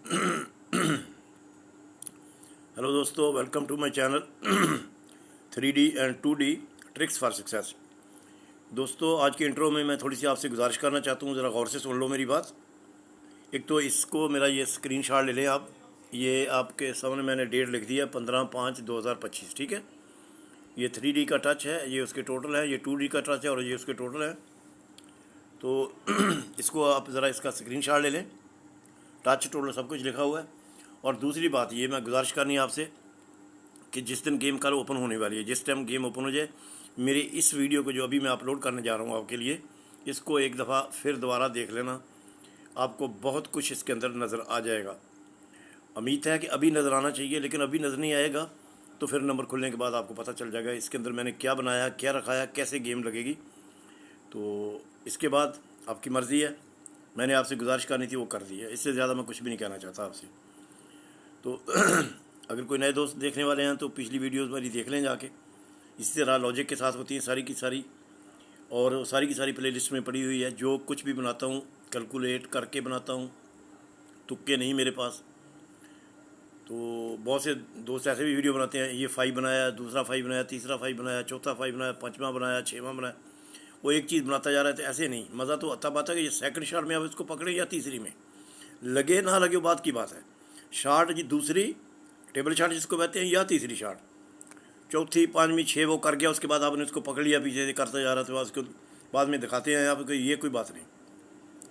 Hello दोस्तों, welcome to my channel 3D and 2D tricks for success. दोस्तों, आज के इंट्रो में मैं थोड़ी सी आपसे गुजारिश करना चाहता हूँ, ज़रा गौर से सुन लो मेरी बात। एक तो इसको मेरा ये स्क्रीनशॉट ले लें आप। ये आपके सामने मैंने डेट लिख दिया 15/5/2025, ठीक है। ये 3D का टच है, ये उसके टोटल है। ये 2D का टच है और ये उसके टोटल है। तो इसको आप ज़रा इसका स्क्रीनशॉट ले लें। टच टोटल सब कुछ लिखा हुआ है। और दूसरी बात ये मैं गुजारिश करनी है आपसे कि जिस दिन गेम कल ओपन होने वाली है, जिस टाइम गेम ओपन हो जाए, मेरे इस वीडियो को जो अभी मैं अपलोड करने जा रहा हूँ आपके लिए, इसको एक दफ़ा फिर दोबारा देख लेना। आपको बहुत कुछ इसके अंदर नज़र आ जाएगा। उम्मीद है कि अभी नज़र आना चाहिए, लेकिन अभी नज़र नहीं आएगा तो फिर नंबर खुलने के बाद आपको पता चल जाएगा इसके अंदर मैंने क्या बनाया, क्या रखाया, कैसे गेम लगेगी। तो इसके बाद आपकी मर्ज़ी है। मैंने आपसे गुजारिश करनी थी, वो कर दी है। इससे ज़्यादा मैं कुछ भी नहीं कहना चाहता आपसे। तो अगर कोई नए दोस्त देखने वाले हैं तो पिछली वीडियोस मेरी देख लें जाके। इसी तरह लॉजिक के साथ होती हैं सारी की सारी, और सारी की सारी प्लेलिस्ट में पड़ी हुई है। जो कुछ भी बनाता हूँ कैलकुलेट करके बनाता हूँ, तुक्के नहीं मेरे पास। तो बहुत से दोस्त ऐसे भी वीडियो बनाते हैं, ये 5 बनाया, दूसरा 5 बनाया, तीसरा 5 बनाया, चौथा 5 बनाया, पाँचवा बनाया, छठवां बनाया। वो एक चीज़ बनाता जा रहा है। तो ऐसे नहीं, मज़ा तो तब आता है कि ये सेकंड शॉट में आप इसको पकड़े या तीसरी में लगे ना लगे, बात की बात है। शॉट जी दूसरी टेबल शॉट जिसको कहते हैं, या तीसरी शॉट, चौथी, पाँचवीं, छः वो कर गया, उसके बाद आपने उसको पकड़ लिया, पीछे से करता जा रहा था, उसको बाद में दिखाते हैं आपको ये कोई बात नहीं,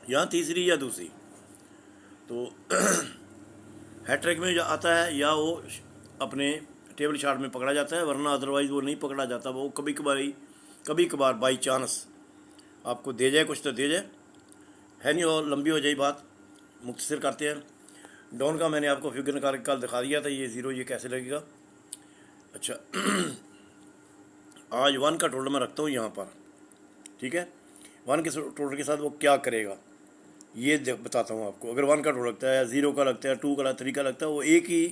या तीसरी या दूसरी। तो हैट्रिक में जो आता है या वो अपने टेबल शॉट में पकड़ा जाता है, वरना अदरवाइज़ वो नहीं पकड़ा जाता। वो कभी कभार बाई चांस आपको दे जाए, कुछ तो दे जाए, है नहीं। और लंबी हो जाए बात, मुख्तसर करते हैं। डॉन का मैंने आपको फिगर निकाल कल दिखा दिया था, ये ज़ीरो, ये कैसे लगेगा। अच्छा आज 1 का टोटल मैं रखता हूँ यहाँ पर, ठीक है। 1 के टोटल के साथ वो क्या करेगा ये बताता हूँ आपको। अगर 1 का टोटल लगता है, 0 का लगता है, 2 का 3 का लगता है, वो एक ही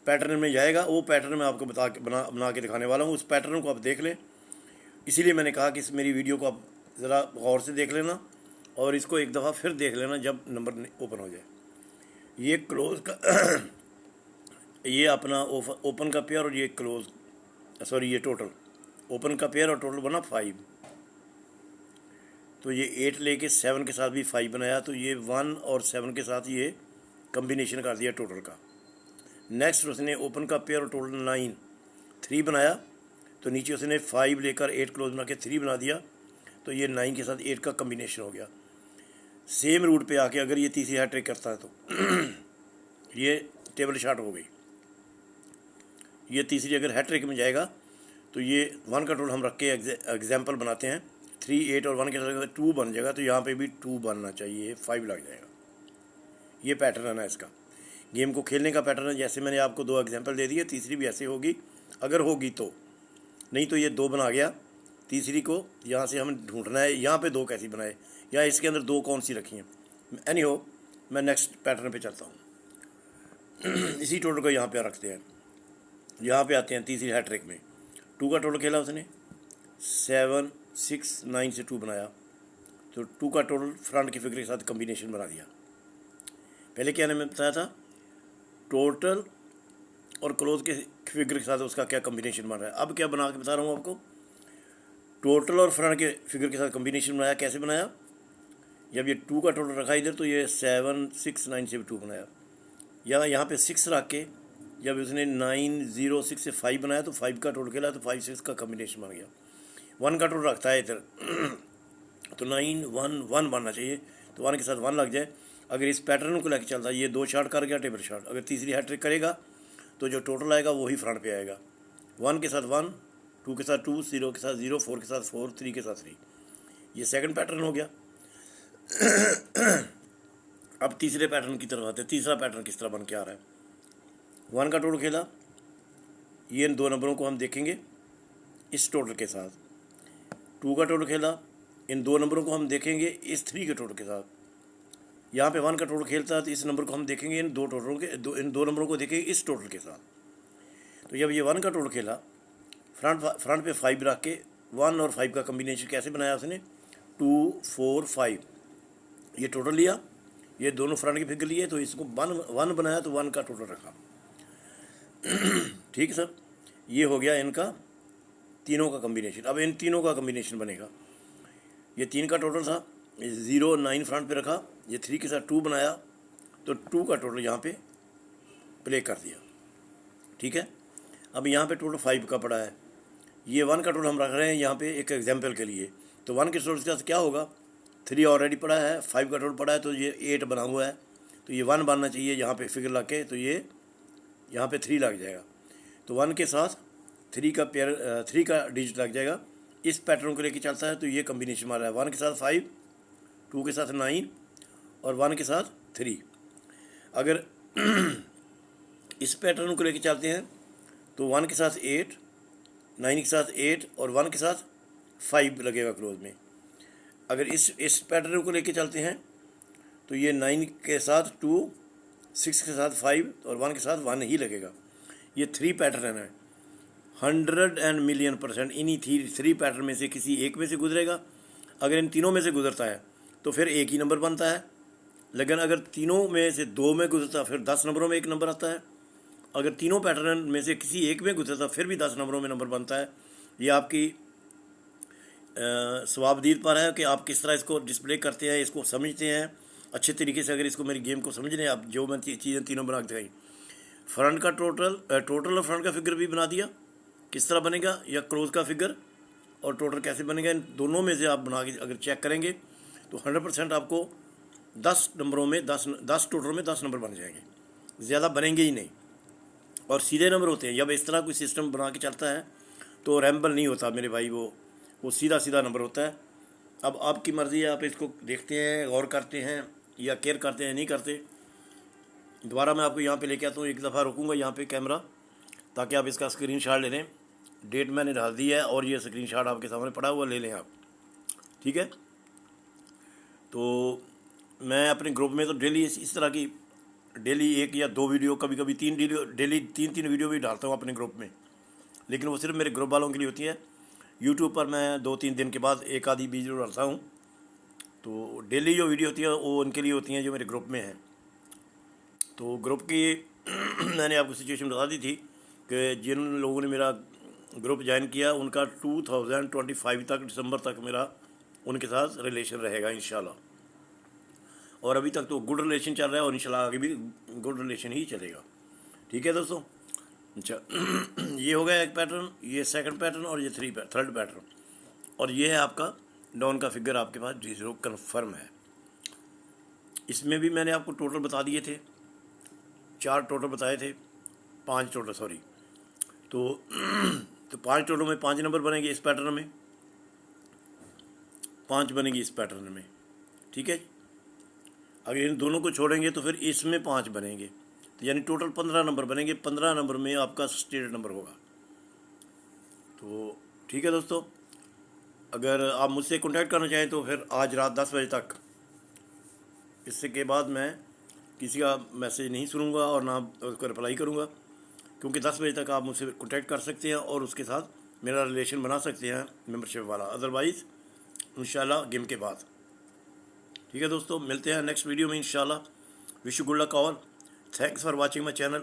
पैटर्न में जाएगा। वो पैटर्न मैं आपको बना के दिखाने वाला हूँ। उस पैटर्न को आप देख लें। इसीलिए मैंने कहा कि इस मेरी वीडियो को आप ज़रा गौर से देख लेना, और इसको एक दफ़ा फिर देख लेना जब नंबर ओपन हो जाए। ये क्लोज का ये अपना ओपन का पेयर, और ये क्लोज, सॉरी ये टोटल ओपन का पेयर और टोटल बना 5। तो ये 8 लेके 7 के साथ भी 5 बनाया, तो ये 1 और 7 के साथ ये कम्बिनेशन कर दिया टोटल का। नेक्स्ट उसने ओपन का पेयर और टोटल 9 3 बनाया, तो नीचे उसने 5 लेकर 8 क्लोज बना के 3 बना दिया, तो ये 9 के साथ 8 का कम्बिनेशन हो गया। सेम रूट पे आके अगर ये तीसरी हैट्रिक करता है तो ये टेबल शॉट हो गई। ये तीसरी अगर हैट्रिक में जाएगा तो ये 1 का टोटल हम रख के एग्जाम्पल बनाते हैं। 3, 8 और 1 के साथ 2 बन जाएगा, तो यहाँ पे भी 2 बनना चाहिए, 5 लग जाएगा। ये पैटर्न है ना इसका, गेम को खेलने का पैटर्न है। जैसे मैंने आपको 2 एग्जाम्पल दे दिए, तीसरी भी ऐसे होगी अगर होगी तो। नहीं तो ये 2 बना गया, तीसरी को यहाँ से हमें ढूंढना है यहाँ पे 2 कैसी बनाए, या इसके अंदर 2 कौन सी रखी हैं। एनी हो, मैं नेक्स्ट पैटर्न पे चलता हूँ। इसी टोटल को यहाँ पे रखते हैं। यहाँ पे आते हैं तीसरी हैट्रिक में। 2 का टोटल खेला उसने, 7, 6, 9 से 2 बनाया, तो 2 का टोटल फ्रंट की फिगर के साथ कम्बिनेशन बना दिया। पहले क्या मैंने बताया था, टोटल और क्लोज के फिगर के साथ उसका क्या कम्बिनेशन बन रहा है। अब क्या बना के बता रहा हूँ आपको, टोटल और फ्रंट के फिगर के साथ कम्बिनेशन बनाया। कैसे बनाया, जब ये 2 का टोटल रखा इधर, तो ये 7, 6, 9 से भी 2 बनाया। या यहाँ पे 6 रख के जब उसने 9, 0, 6 से 5 बनाया, तो 5 का टोटल खेला, तो 5, 6 का कम्बिनेशन बन गया। 1 का टोटल रखता है इधर, तो 9, 1, 1 बनना चाहिए, तो 1 के साथ 1 लग जाए। अगर इस पैटर्न को लेकर चलता है, ये 2 शॉट कर गया टेबल शॉट। अगर तीसरी हैट्रिक करेगा तो जो टोटल आएगा वही फ्रंट पे आएगा। 1 के साथ 1, 2 के साथ 2, 0 के साथ 0, 4 के साथ 4, 3 के साथ 3। ये सेकंड पैटर्न हो गया। अब तीसरे पैटर्न की तरफ आते हैं। तीसरा पैटर्न किस तरह बन के आ रहा है। 1 का टोटल खेला, ये इन 2 नंबरों को हम देखेंगे इस टोटल के साथ। 2 का टोटल खेला, इन 2 नंबरों को हम देखेंगे इस 3 के टोटल के साथ। यहाँ पे 1 का टोटल खेलता है, तो इस नंबर को हम देखेंगे इन 2 टोटलों के इन 2 नंबरों को देखेंगे इस टोटल के साथ। तो जब ये 1 का टोटल खेला, फ्रंट पे 5 रख के 1 और 5 का कम्बिनेशन कैसे बनाया उसने, 2, 4, 5। ये टोटल लिया, ये दोनों फ्रंट की फिगर लिए, तो इसको वन बनाया तो 1 का टोटल रखा। ठीक है सर, ये हो गया इनका तीनों का कम्बिनेशन। अब इन तीनों का कम्बिनेशन बनेगा। ये 3 का टोटल था, 0 9 फ्रंट पे रखा, ये 3 के साथ 2 बनाया, तो 2 का टोटल यहाँ पे प्ले कर दिया। ठीक है, अब यहाँ पे टोटल 5 का पड़ा है, ये 1 का टोटल हम रख रहे हैं यहाँ पे एक एग्जाम्पल के लिए। तो 1 के टोटल के साथ क्या होगा, 3 ऑलरेडी पड़ा है, 5 का टोटल पड़ा है, तो ये 8 बना हुआ है, तो ये 1 बनना चाहिए यहाँ पे फिगर लग के, तो ये यहाँ पे 3 लग जाएगा। तो 1 के साथ 3 का पेयर 3 का डिजिट लग जाएगा। इस पैटर्न को लेके चलता है, तो ये कम्बिनेशन मारा है 1 के साथ 5, 2 के साथ 9 और 1 के साथ 3। अगर इस पैटर्न को लेके चलते हैं तो 1 के साथ 8, 9 के साथ 8 और 1 के साथ 5 लगेगा क्लोज में। अगर इस पैटर्न को लेके चलते हैं तो ये 9 के साथ 2, 6 के साथ 5 और 1 के साथ 1 ही लगेगा। ये 3 पैटर्न है, 100 एंड मिलियन % इन्हीं 3 पैटर्न में से किसी एक में से गुजरेगा। अगर इन तीनों में से गुजरता है तो फिर एक ही नंबर बनता है, लेकिन अगर तीनों में से 2 में गुजरता फिर 10 नंबरों में एक नंबर आता है। अगर तीनों पैटर्न में से किसी एक में गुजरता फिर भी 10 नंबरों में नंबर बनता है। ये आपकी स्वाबदीद पर है कि आप किस तरह इसको डिस्प्ले करते हैं, इसको समझते हैं अच्छे तरीके से। अगर इसको मेरी गेम को समझ लें आप, जो मैं चीज़ें तीनों बना के दिखाई, फ्रंट का टोटल और फ्रंट का फिगर भी बना दिया किस तरह बनेगा, या क्लोज का फिगर और टोटल कैसे बनेगा, इन दोनों में से आप बना के अगर चेक करेंगे तो 100% आपको 10 नंबरों में 10 टोटल में 10 नंबर बन जाएंगे, ज़्यादा बनेंगे ही नहीं। और सीधे नंबर होते हैं। जब इस तरह कोई सिस्टम बना के चलता है तो रैम्बल नहीं होता मेरे भाई, वो सीधा सीधा नंबर होता है। अब आपकी मर्ज़ी है, आप इसको देखते हैं, गौर करते हैं या केयर करते हैं, नहीं करते। दोबारा मैं आपको यहाँ पे लेके आता हूँ, एक दफ़ा रुकूँगा यहाँ पे कैमरा, ताकि आप इसका स्क्रीनशॉट ले लें। डेट मैंने डाल दी है और ये स्क्रीनशॉट आपके सामने पड़ा हुआ, ले लें आप। ठीक है, तो मैं अपने ग्रुप में तो डेली इस तरह की डेली 1 या 2 वीडियो, कभी कभी 3 वीडियो, डेली 3 वीडियो भी डालता हूँ अपने ग्रुप में, लेकिन वो सिर्फ मेरे ग्रुप वालों के लिए होती है। यूट्यूब पर मैं 2-3 दिन के बाद एक आधी वीडियो डालता हूँ। तो डेली जो वीडियो होती है वो उनके लिए होती हैं जो मेरे ग्रुप में हैं। तो ग्रुप की मैंने आपको सिचुएशन बता दी थी कि जिन लोगों ने मेरा ग्रुप ज्वाइन किया उनका 2025 तक, दिसंबर तक मेरा उनके साथ रिलेशन रहेगा इंशाल्लाह। और अभी तक तो गुड रिलेशन चल रहा है और इंशाल्लाह आगे भी गुड रिलेशन ही चलेगा। ठीक है दोस्तों, अच्छा ये हो गया एक पैटर्न, ये सेकंड पैटर्न और ये थर्ड पैटर्न। और ये है आपका डाउन का फिगर, आपके पास D0 कन्फर्म है। इसमें भी मैंने आपको टोटल बता दिए थे, 4 टोटल बताए थे, 5 टोटल सॉरी। तो 5 टोटल में 5 नंबर बनेंगे इस पैटर्न में, 5 बनेंगे इस पैटर्न में। ठीक है, अगर इन दोनों को छोड़ेंगे तो फिर इसमें 5 बनेंगे, तो यानी टोटल 15 नंबर बनेंगे। 15 नंबर में आपका स्टेट नंबर होगा। तो ठीक है दोस्तों, अगर आप मुझसे कांटेक्ट करना चाहें तो फिर आज रात 10 बजे तक, इससे के बाद मैं किसी का मैसेज नहीं सुनूंगा और ना उसको रिप्लाई करूंगा, क्योंकि 10 बजे तक आप मुझसे कांटेक्ट कर सकते हैं और उसके साथ मेरा रिलेशन बना सकते हैं मेंबरशिप वाला। अदरवाइज़ इंशाल्लाह गेम के बाद। ठीक है दोस्तों, मिलते हैं नेक्स्ट वीडियो में इंशाल्लाह। Wish you good luck all. Thanks for watching my channel.